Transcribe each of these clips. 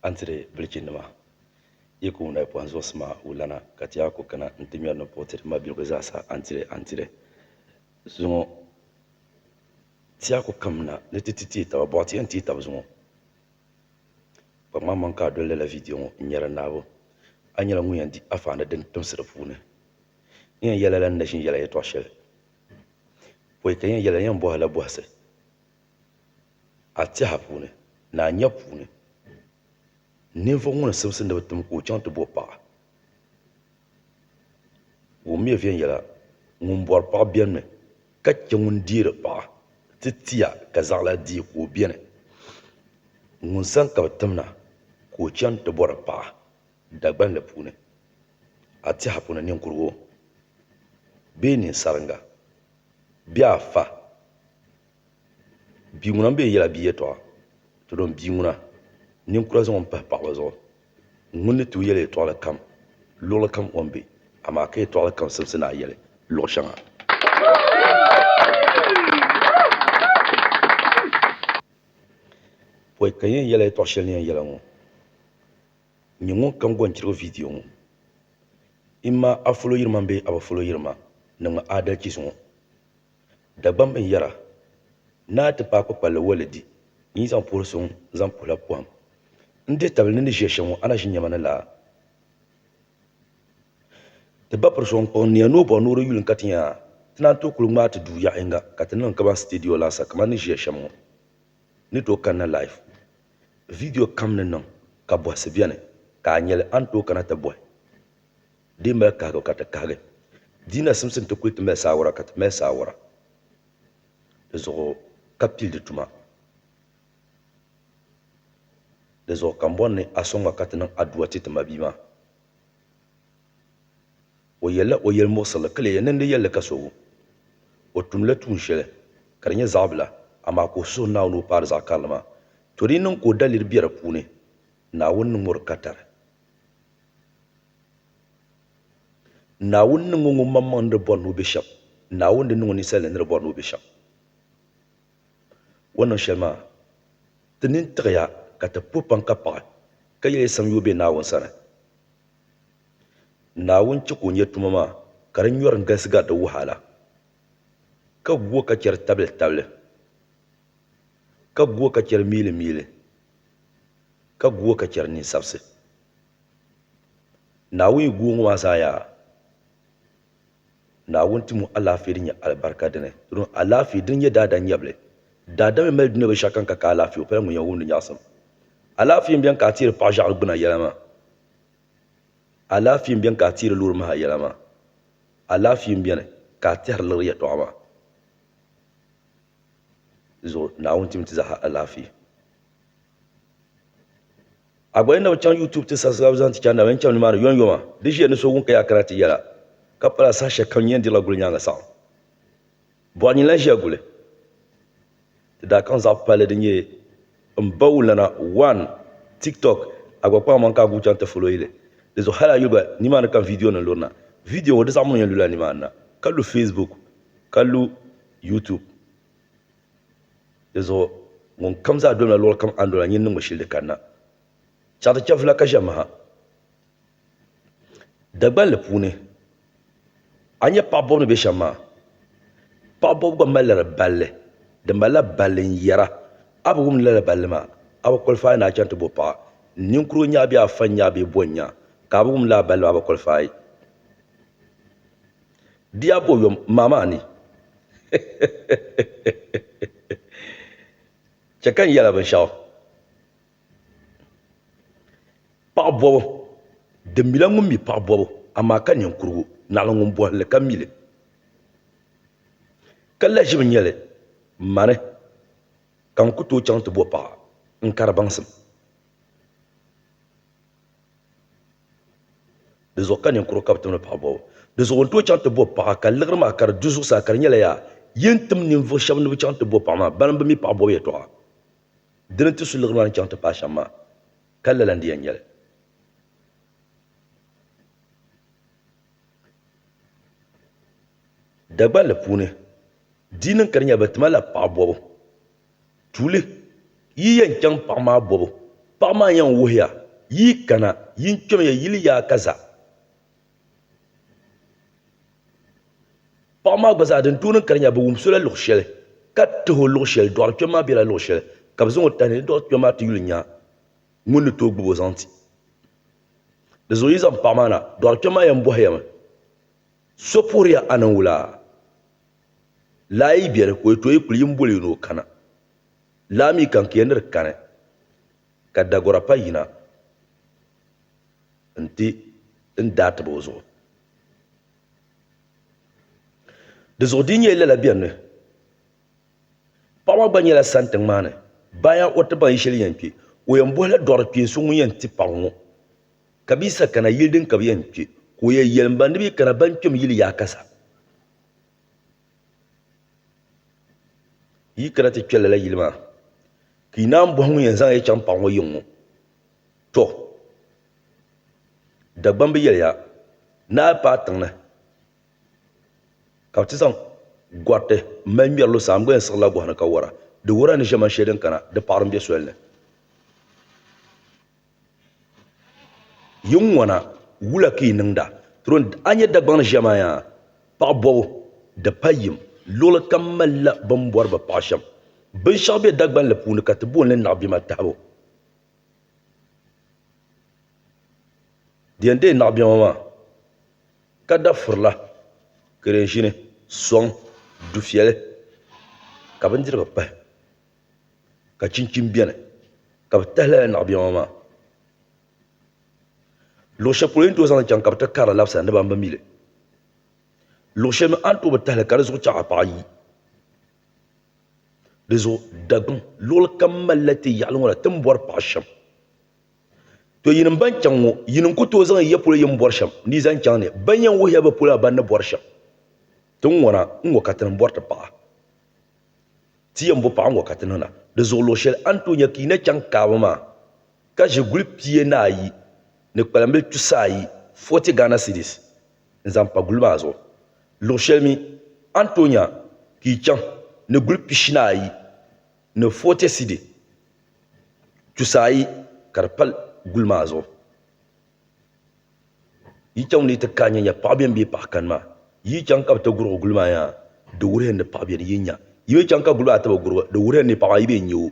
antire bilchinima yiku na pwanzo sma ulana katia ko kana ntimya no potir ma bilgo zasa antire zungo tia ko kamna ne tititi ta boti anti ta zungo pa mamman ka dole la video nyara nabo anyala nguyandi afana den tumsira fune yin yala lan nashin yala ya toshel poy kan yala yan bo hala bohse ati hafune na nyapune ninfo ŋun simsin da tum ko chaŋ ti bo paɣa wo me viɛn yɛla ŋun bɔri paɣa biɛni mi ka chɛ ŋun deeri paɣa ti tia ka zaɣala dii ka o biɛni ŋun san ka bi timna ka o chaŋ ti bɔri paɣa dagbanli puuni a tiha puuni ninkurigu bee ninsaringa bee afa bia ŋuna n bee yɛla bia yɛltɔɣa ti don bia ŋuna ninkura zaŋ pahi paɣaba zuɣu ŋun ni tooi yɛli yɛltɔɣali kam luɣuli kam o ni bɛ amaa ka yɛltɔɣali kam simsi ni a yɛli luɣu shɛŋa pɔi ka yɛn yɛla yɛltɔɣa shɛli ni yɛn yɛla ŋɔ nyɛ ŋun kam gɔnchirigu viidiyo ŋɔ ima a folo yirima bee a bi folo yirima ni ŋma adalchi zuŋɔ dagbam bin yɛra naa ti paai kpukpalli wali di yi zaŋ puhiri suŋ zaŋ puhila pɔhim n de tabili ni ʒiya shɛm ŋɔ ana ʒi nyɛma ni laa ti ba piri sɔŋ kpɔŋ nia noo bɔɣu noori yuli ka ti nya ti naan tooi kuli ŋmaa ti duu yaɣ yinga ka ti niŋ kaman studio laasabu kaman ni ʒiya shɛm ŋɔ ni tooi kanna live video kam ni niŋ ka bɔhisi bɛni ka a nyɛli a ni tooi kana ti bɔhi di mali kahigu ka ti kahigi diina simsim ti kuli ti mali saawara ka ti mali saawara di zuɣu ka pili di tuma di zuɣu ka n bɔri ni a sɔŋba ka ti niŋ aduwa ti ma bia maa o yɛlila o yɛli muɣusirili ka lee nindi yɛlli ka so o tumla tuun shɛli ka di nyɛ zaɣ bila amaa ka o suhu naawuni o paari zaɣ karili maa to di niŋ ka o daliri bɛ di puuni naawuni ni ŋɔri ka tari naawuni niŋ ŋɔ ŋun maŋmaŋ ni di bɔri ni o bɛ shɛm naawuni di niŋ ŋɔ ninsali ni di bɔri ni o bɛ shɛm o niŋ shɛli maa ti nin tiɣiya ka ti pu paŋ ka paɣi ka yɛ sam yoo bɛ naawuni sani naawuni chɛ ka o nyɛ tuma maa ka di nyɔri n galisi gari di wahala ka guo ka chɛri tabili tabili ka guo ka chɛri miili miili ka guo ka chɛri ninsabisi naawuni guo ŋɔ maa zaa yaa naawuni ti mu alaafee din nyɛ alibarika dini alaafee din nyɛ daadam nyɛbili daadam mi mali duna bi shɛli kan ka alaafee o pala ŋun yɛn wumdi nyaɣasim alaafee n biɛni ka a teeri paɣa ʒɛɣu gbina yɛla maa alaafee n biɛni ka a teeri loori maha yɛla maa alaafee n biɛni ka a tɛhari liɣiri yɛltɔɣa maa zuɣu naawuni tim ti zaha alaafee a gba yɛn na bi chaŋ youtube ti sabisabi zaŋ ti chaŋ na bi yɛn chaŋ nimaani yɔnyɔma di ʒiya ni so ŋun ka yaa kana ti yɛla ka pala saha shɛli kam yɛn dirila guli nyaanga saɣam bɔɣa nyina ʒiya guli ti daa kaŋ zaɣ palli di nyɛ n ba wulana 1 tiktok a gba kpaŋ man ka a guui chaŋ ti folo yili di zuɣu hali a yuli gba nimaani kam video nim lurina video ŋɔ di zaɣ mun yɛn lula nimaani na ka lu facebook ka lu youtube di zuɣu ŋun kam zaa dolina luɣuli kam andola nyini niŋ ŋɔ shili di kanna chaɣati chɛfula ka ʒɛ maha dagbanli puuni a nyɛ paɣa bɔbu ni bɛ shɛm maa paɣa bɔbu gba malila di balli di malila balli n yɛra a bi wumdi lala balli maa a bi kwalifai ni a chɛŋ ti bo paɣa ninkurigu nyaa bee afa nyaa bee bo nyaa ka a bi wumdi lala balli maa a bi kwalifai di yaa bo yom maa maa ni chɛ ka n yɛla binshaɣu paɣa bɔbu di mila ŋun mi paɣa bɔbu amaa ka ninkurigu naɣali ŋun bɔhili ka mili ka la ʒibi nyɛli mani ka n ku tooi chaŋ ti bo paɣa n kari baŋsim di zuɣu ka ninkurigu ka bi timdi paɣa bɔbu di zuɣu n tooi chaŋ ti bo paɣa ka liɣiri maa ka di du zuɣusaa ka di nyɛla yaa yin tim ninvuɣu shɛba ni bi chaŋ ti bo paɣa maa bana bi mi paɣa bɔbu yɛltɔɣa dini ti su liɣiri maa ni chaŋ ti paɣa shɛm maa ka lala n di yɛn nyɛli dagbanli puuni diinin ka di nyɛ bi tima la paɣa bɔbu tuuli yi yɛn chaŋ paɣa maa bɔbu paɣa maa yɛn wuhiya yi kana yin kpɛm ya yili yaa kaza paɣa maa gba zaa din tooni ka di nyɛ bi wumsola luɣu shɛli ka taho luɣu shɛli dɔɣiri kpɛm maa bɛla luɣu shɛli ka bi zaŋ o tahini ni dɔɣiri kpɛm maa ti yuli nya ŋun ni tooi gbubi o zaŋ ti di zuɣu yi zaŋ paɣa maa na dɔɣiri kpɛm maa yɛn bɔhiyami so puhiriya a ni wula laa yi bɛni ka o tooi kuli yin boli ni o kana laa mi kan ka yɛ ni di kani ka dagɔra pa yina n daa tibi o zuɣu di zuɣu di nyɛla lala bɛni paɣa maa gba nyɛla santiŋ maa ni bayan o ti ban yi shɛli yɛn kpe o yɛn bɔhila dɔɣiri kpeen so ŋun yɛn ti paɣa ŋɔ ka bi sa kana yili din ka bi yɛn kpe ka o yɛn yɛlimba ni bi kana ban kpɛm yili yaa kasa yi kana ti kpɛ lala yili maa ka yi naan bɔhi ŋun yɛn zaŋ ya chaŋ paɣa ŋɔ yiŋ ŋɔ to Dagban bi yɛliya naa paa tiŋ ni ka bi ti zaŋ gɔriti n mali ŋmɛrili saam gba yɛn siɣila gɔhi ni ka wara di wura ni ʒɛman shɛli din kana di paɣari n bɛ soli ni yin ŋɔna wula ka yi niŋda a nyɛ Dagban ni ʒiya maa yaa paɣa bɔbu di pa yim luɣuli kam malila bin bɔri bi paɣa shɛm binshɛɣu bɛ Dagban li puuni ka ti booni naɣabima tahibu di yɛn deei naɣabima maa ka da furila kerenʒini sɔŋ dufɛli ka bindirigu pahi ka chinchin biɛni ka bi tahi lala naɣabima maa luɣu shɛli polo yin tooi zaŋ chaŋ ka bi ti karili labisa ni ban bi mili luɣu shɛli mi a ni tooi bi tahali ka di zuɣu chaɣa paɣa yi di zuɣu Dagban luɣuli kam malila ti yaɣali ŋɔ la ti ni bɔri paɣa shɛm to yinin ban chaŋ ŋɔ yinin ku tooi zaŋ ya polo yin bɔri shɛm ni zaŋ chaŋ ni ban yɛn wuhiya bi polo a ban ni bɔri shɛm ti n ŋɔna n ŋɔ ka ti ni bɔri ti paɣa ti yɛn bo paɣa n ŋɔ ka ti niŋda di zuɣu luɣu shɛli a ni tooi nya ka yi na chaŋ kaaba maa ka ʒi guli pia ni ayi ni kpalambil tusa ayi 40 Ghana cedis n zaŋ pa guli maa zuɣu luɣu shɛli mi a ni tooi nya ka yi chaŋ ni guli pishi ni ayi ni 40 cedi tusa ayi ka di pa guli maa zuɣu yi chaŋ ni ti ka nya paɣa bɛn bee paɣa kani maa yi chaŋ ka bi ti gurigi guli maa yaa di wuriya ni paɣa bɛni yi nya yi mi chaŋ ka guli maa ti bi gurigi di wuriya ni paɣa yi bɛn nya o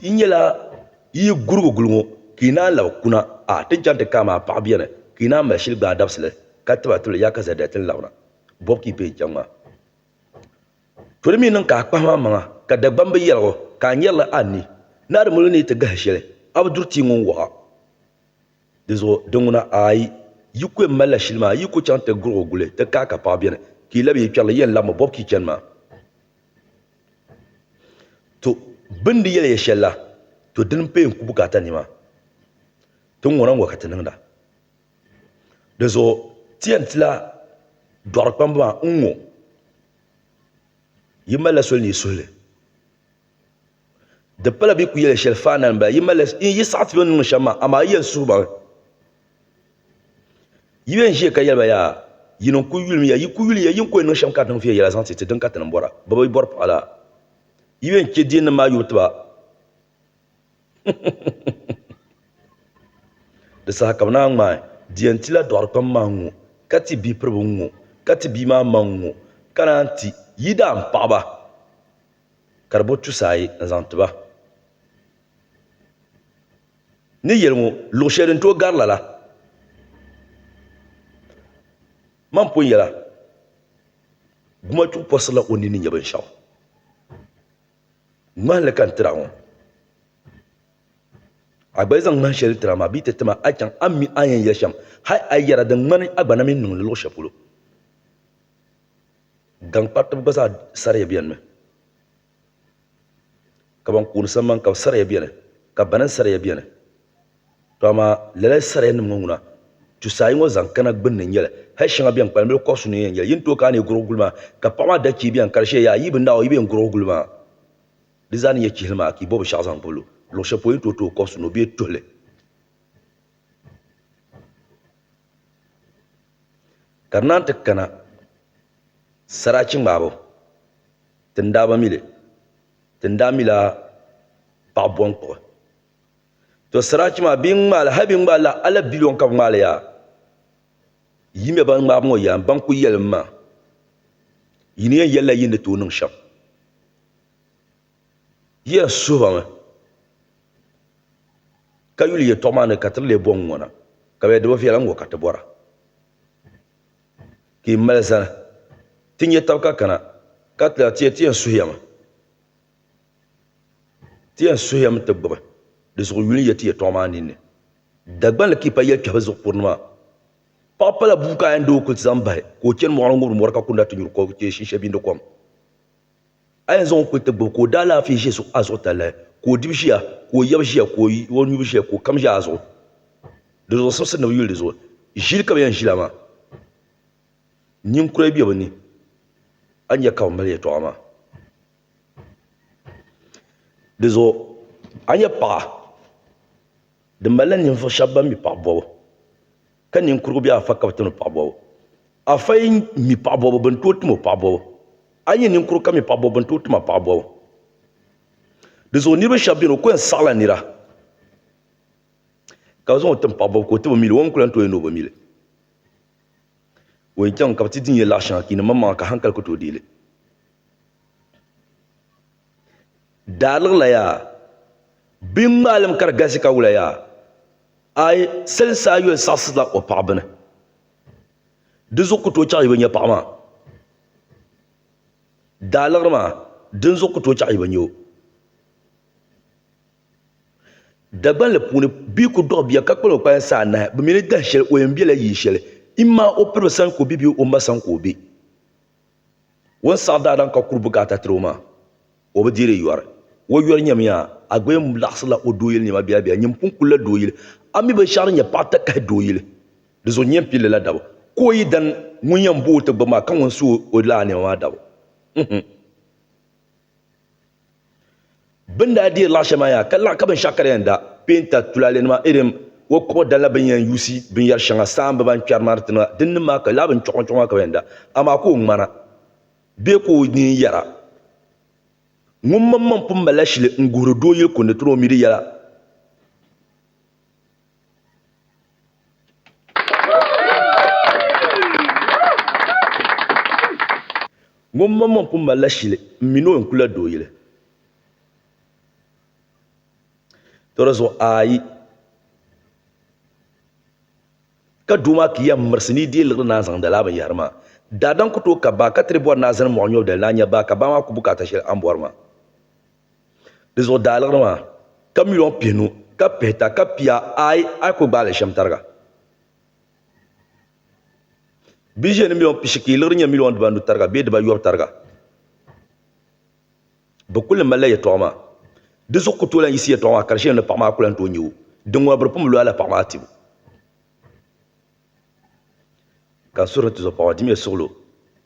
yi nyɛla yi gurigi guli ŋɔ ka yi naan labi kuna ti chaŋ ti ka maa paɣa bɛni ka yi naan mali shili gbaa dabisili ka tiba tibili yaa ka zaya ti ni labina bɔbu ka yi pɛn chaŋ maa to di mi niŋ ka a kpahi maa maŋa ka Dagban bi yɛligu ka a nyɛrili a ni na di mali ni ti gahi shɛli a bi duri tii ŋun waɣa di zuɣu di ŋuna ayi yi ku yɛn malila shili maa yi ku chaŋ ti gurigi guli ti ka paɣa bɛni ka yi labi yi kpɛrili yɛn labimi bɔbu ka yi chani maa to bin di yɛli ya shɛli la to dini n pɛɛn ku bukaata nima ti ŋɔna ŋɔ ka ti niŋda di zuɣu ti yɛn tila dɔɣiri kpambi maa n ŋɔ yi malila soli ni yi suhuli di pala bi ku yɛli shɛli faana n bala yi saɣati bi niŋ shɛm maa amaa yi yɛn suhu ba yi yɛn ʒiya ka yɛliba yaa yinin ku yulimi ya yi ku yuli ya yin ku yɛn niŋ shɛm ka ti niŋ fiye yɛla zaŋ ti din ka ti ni bɔra bi bi bɔri paɣa la yi yɛn che diin nim maa yubi tiba di saha ka bi naan ŋmaa di yɛn tila dɔɣiri kpam maa ŋɔ ka ti bii piribi ŋɔ ka ti bii maa maŋ ŋɔ ka naan ti yi daan paɣaba ka di bo tusa ayi n zaŋ tiba ni yɛli ŋɔ luɣu shɛli din tooi gari la man pun yɛla guma tuɣu pɔsirila o ni nyɛ binshɛɣu ŋmahili ka n tira ŋɔ a gba zaŋ ŋmahi shɛli tira maa bii ti tima a chaŋ a mi a yɛn yɛli shɛm hai a yɛra din ŋmani a gba na mi niŋli luɣu shɛli polo gaŋ kparitibi gba zaa sariya bɛni mi ka ban kooni samban ka bi sariya bɛni ka banin sariya bɛni to amaa lala sariya nim ŋɔ ŋuna tusa ayi ŋɔ zaŋ kana gbunni n nyɛli hali shɛŋa bɛni kpalimbil kɔbisi ni yɛn nyɛli yin tooi ka a ni gurigi guli maa ka paɣa maa da chii bɛni ka di shee yaa yi bi naao yi bɛn gurigi guli maa di zaa ni nyɛ chihili maa ka yi bo bi shɛɣu zaŋ polo luɣu shɛli polo yin tooi tooi kɔbisi ni o bee tuhili ka di naan ti kana saraachi ŋmaabu tindaba mile tindamila pa bonko to saraki ma bin mal habin mala ala bilon ka mala ya yime ban ma mo ya ban ku yelma yini yella yinde to nin sham ya suba ma kayuli ye tomane katrele bon ngona kabe do fi lango katabora ki malsa tinye tabka kana katla tiye suyama tiye suyam tebba de so yuli ye tiye tomane ne dagban le ki pa ye kabe zo pourma papa la buka endo ko zamba ko ken mo ngor mo ka kunda tunyur ko ke shishe bindo kom ay zon ko tebba ko dala fi jesu azotala ko dibshiya ko yabshiya ko woni bishiya ko kamja azo de zo so na yuli zo jil ka yan jilama nim kure biya bani anya ka male to ama de zo anya pa de malan nim fo shabba mi pa bobo kan nim kuru biya fa ka tano pa bobo afay mi pa bobo ban to timo pa bobo anya nim kuru ka mi pa bobo ban to timo pa bobo de zo ni be shabino ko en sala nira ka zo tem pa bobo ko timo mi won kulan to eno bo mi wo jang ka ti din ye la shan ki na mama ka hankal ko to dile dalar la ya bin malam kar gasi ka wula ya ay sel sa yo sasla o pabana de zo ko to cha ibanya pama dalar ma din zo ko to cha ibanyo daban le puni bi ko do biya ka ko pa sa na bi mi da shel o yembi la yi shel imma o pro san ko bibi o ma san ko bi won sa da dan ka kurbu ka ta troma o be dire yuar wo yuar nyam ya agbe mu laxla o doyel ni ma biya biya nyim pun kula doyel ami be char nya pata ka doyel de zo nyem pile la dabo ko yi dan munyam bo to ba ma kan won su o la ne ma dabo benda di la shema ya kala ka ban shakare yanda penta tulale ma irim wo ko dala ban yan yusi bin yar shanga samba ban char martina din ma ka la ban chokon chokon ka yanda ama ko ngmana be ko ni yara ngumman man pum balashile nguru doyel ko ne tro miri yara ngumman man pum balashile mino en kula doyel torazo ayi ka duma ki yam marsini di lir na zang da laban yarma dadan ku to ka ba ka tribor na zan mo nyo da lanya ba ka ba ma ku bukata shel an borma dezo dalir ma ka million pinu ka peta ka pia ay ko bale sham targa bije ni million pishiki lir nya million bandu targa be de ba yob targa ba kul malaya to ma dezo ku to lan yisi to ma karshe ne pa ma kulan to nyu dingwa bar pum lo ala pa ma tibu kan suratu zo pawa dimi solo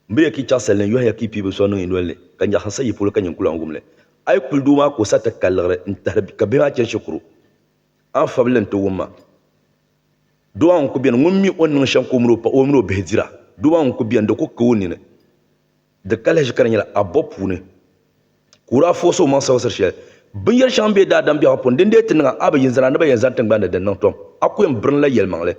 mbe ki cha selen yo ya ki pi be so no inwele kan ya hansa yipul kan yankula ngumle ay kul duma ko sata kalre intarbi ka be ma ce shukru an fablen to wumma do an ku bien ngummi on no shan ko mro pa o mro be dira do an ku bien de ko ko ni ne de kala je kan yala abopu ne kura foso man sa wasar bin yar shambe da dan biya pon den de tinga aba yin zana ba yin zantan banda den non tom akuyam brun la yelmangle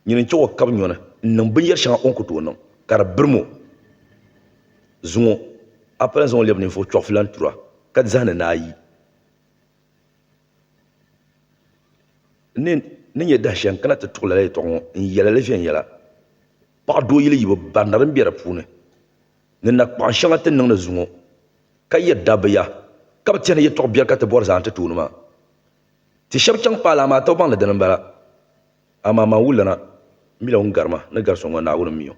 ñin ci wo kab ñona nan bin yar shanga on ko to non kar birmo zumo après on lebni fo choflan 3 kat zana nayi ni ye da shan kana ta tukla lay to en yela le fen yela pa do yele yibo bandaram biara pune ne nak pa shanga ten nang na zumo kay dabya kab tiene ye to biar ka te bor zanta tunuma ti shab chang pala ma to bang le den bala ama ma wulana mila un garma na garso ngona wulum miyo